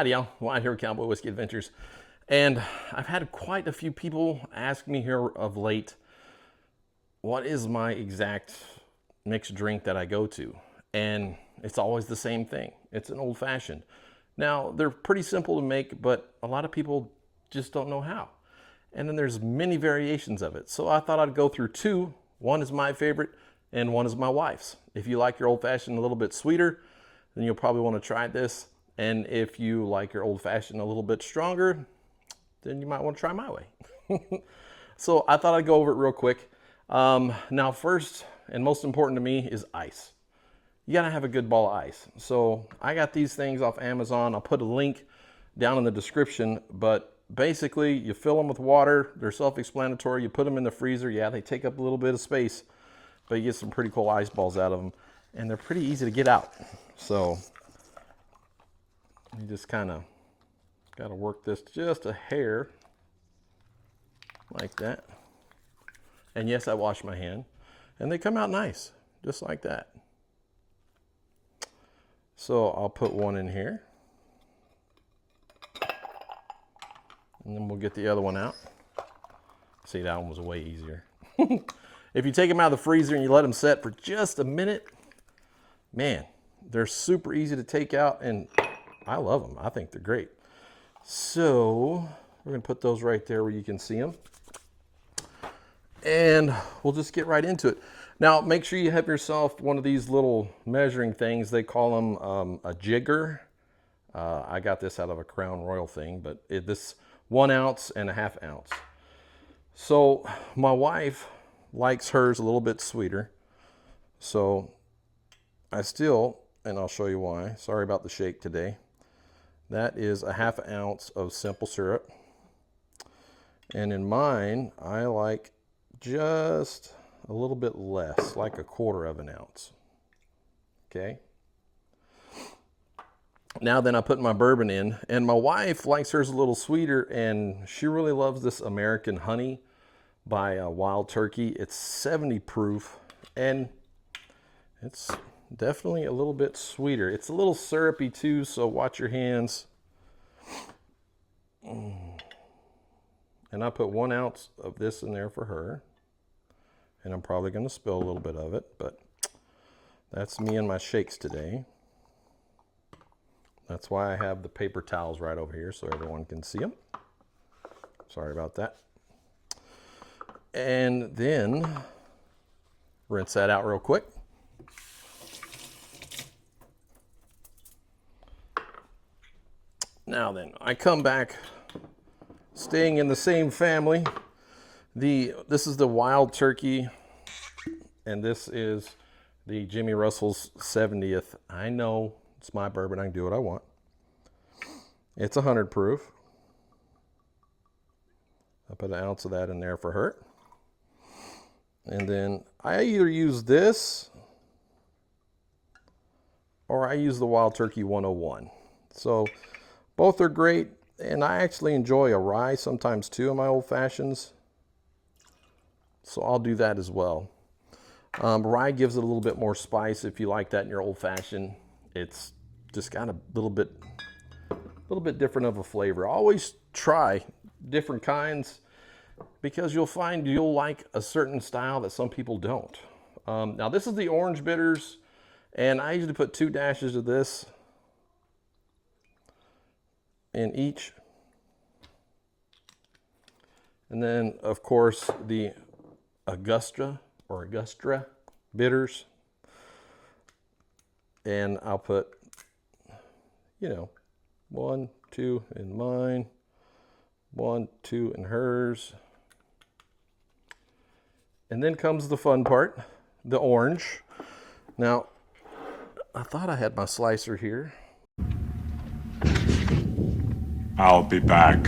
Howdy, y'all. Wyatt here with Cowboy Whiskey Adventures. And I've had quite a few people ask me here of late, what is my exact mixed drink that I go to? And it's always the same thing. It's an old fashioned. Now, they're pretty simple to make, but a lot of people just don't know how. And then there's many variations of it. So I thought I'd go through two. One is my favorite and one is my wife's. If you like your old fashioned a little bit sweeter, then you'll probably want to try this. And if you like your old fashioned a little bit stronger, then you might want to try my way. So I thought I'd go over it real quick. Now first and most important to me is ice. You gotta have a good ball of ice. So I got these things off Amazon. I'll put a link down in the description, but basically you fill them with water. They're self-explanatory. You put them in the freezer. Yeah, they take up a little bit of space, but you get some pretty cool ice balls out of them, and they're pretty easy to get out. So you just kind of got to work this just a hair like that. And yes, I wash my hand, and they come out nice, just like that. So I'll put one in here, and then we'll get the other one out. See, that one was way easier. If you take them out of the freezer and you let them set for just a minute, man, they're super easy to take out, and I love them. I think they're great. So we're gonna put those right there where you can see them. And we'll just get right into it. Now, make sure you have yourself one of these little measuring things. They call them a jigger. I got this out of a Crown Royal thing, but this 1 ounce and a 1/2 ounce. So my wife likes hers a little bit sweeter. So I still, and I'll show you why. Sorry about the shake today. That is a 1/2 ounce of simple syrup. And in mine, I like just a little bit less, like 1/4 ounce. Okay. Now then I put my bourbon in, and my wife likes hers a little sweeter, and she really loves this American Honey by Wild Turkey. It's 70 proof, and it's definitely a little bit sweeter. It's a little syrupy too, so watch your hands. And I put 1 ounce of this in there for her. And I'm probably going to spill a little bit of it, but that's me and my shakes today. That's why I have the paper towels right over here so everyone can see them. Sorry about that. And then rinse that out real quick. Now then, I come back, staying in the same family. This is the Wild Turkey, and this is the Jimmy Russell's 70th. I know it's my bourbon. I can do what I want. It's 100 proof. I put 1 ounce of that in there for her. And then I either use this or I use the Wild Turkey 101. So both are great, and I actually enjoy a rye sometimes too in my old fashions. So I'll do that as well. Rye gives it a little bit more spice if you like that in your old fashioned. It's just got a little bit different of a flavor. Always try different kinds, because you'll find you'll like a certain style that some people don't. Now this is the orange bitters, and I usually put 2 dashes of this in each. And then of course the Augusta bitters. And I'll put, 1, 2 in mine, 1, 2 in hers. And then comes the fun part, the orange. Now, I thought I had my slicer here. I'll be back.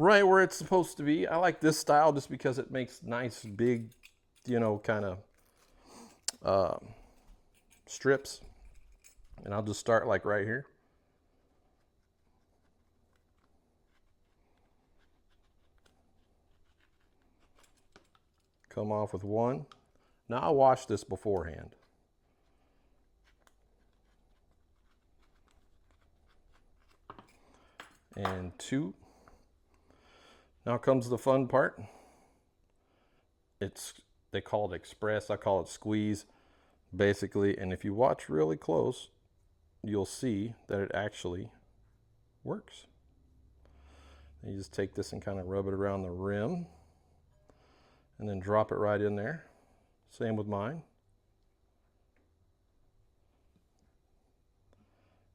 Right where it's supposed to be. I like this style just because it makes nice big, kind of strips. And I'll just start like right here. Come off with one. Now I washed this beforehand. And two. Now comes the fun part. They call it express, I call it squeeze, basically. And if you watch really close, you'll see that it actually works. You just take this and kind of rub it around the rim and then drop it right in there. Same with mine.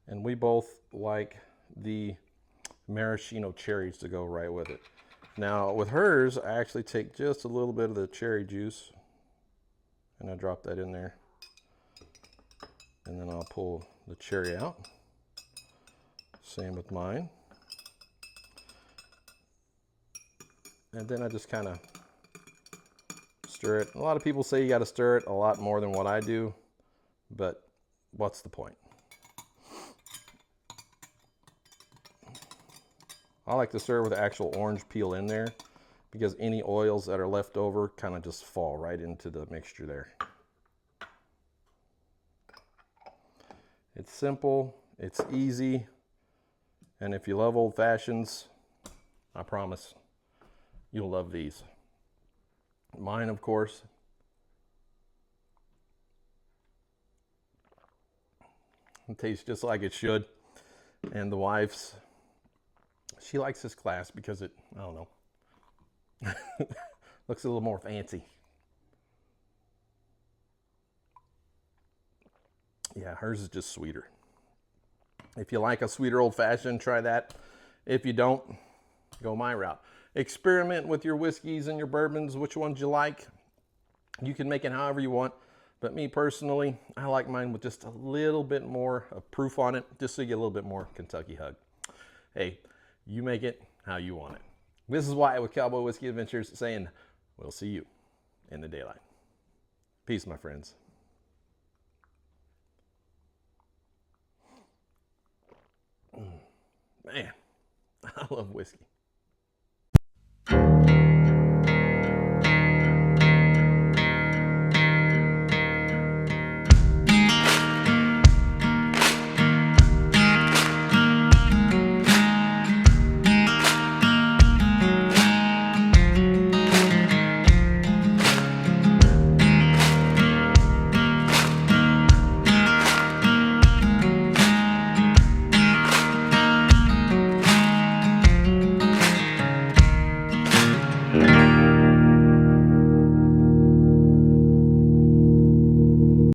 And we both like the maraschino cherries to go right with it. Now with hers, I actually take just a little bit of the cherry juice and I drop that in there. And then I'll pull the cherry out. Same with mine. And then I just kind of stir it. A lot of people say you got to stir it a lot more than what I do, but what's the point? I like to stir with the actual orange peel in there because any oils that are left over kind of just fall right into the mixture there. It's simple, it's easy, and if you love old fashions, I promise you'll love these. Mine, of course, it tastes just like it should, and the wife's, she likes this glass because it, I don't know, looks a little more fancy. Yeah, hers is just sweeter. If you like a sweeter old fashioned, try that. If you don't, go my route. Experiment with your whiskeys and your bourbons, which ones you like. You can make it however you want. But me personally, I like mine with just a little bit more of proof on it, just so you get a little bit more Kentucky hug. Hey, you make it how you want it. This is Wyatt with Cowboy Whiskey Adventures saying, we'll see you in the daylight. Peace, my friends. Man, I love whiskey.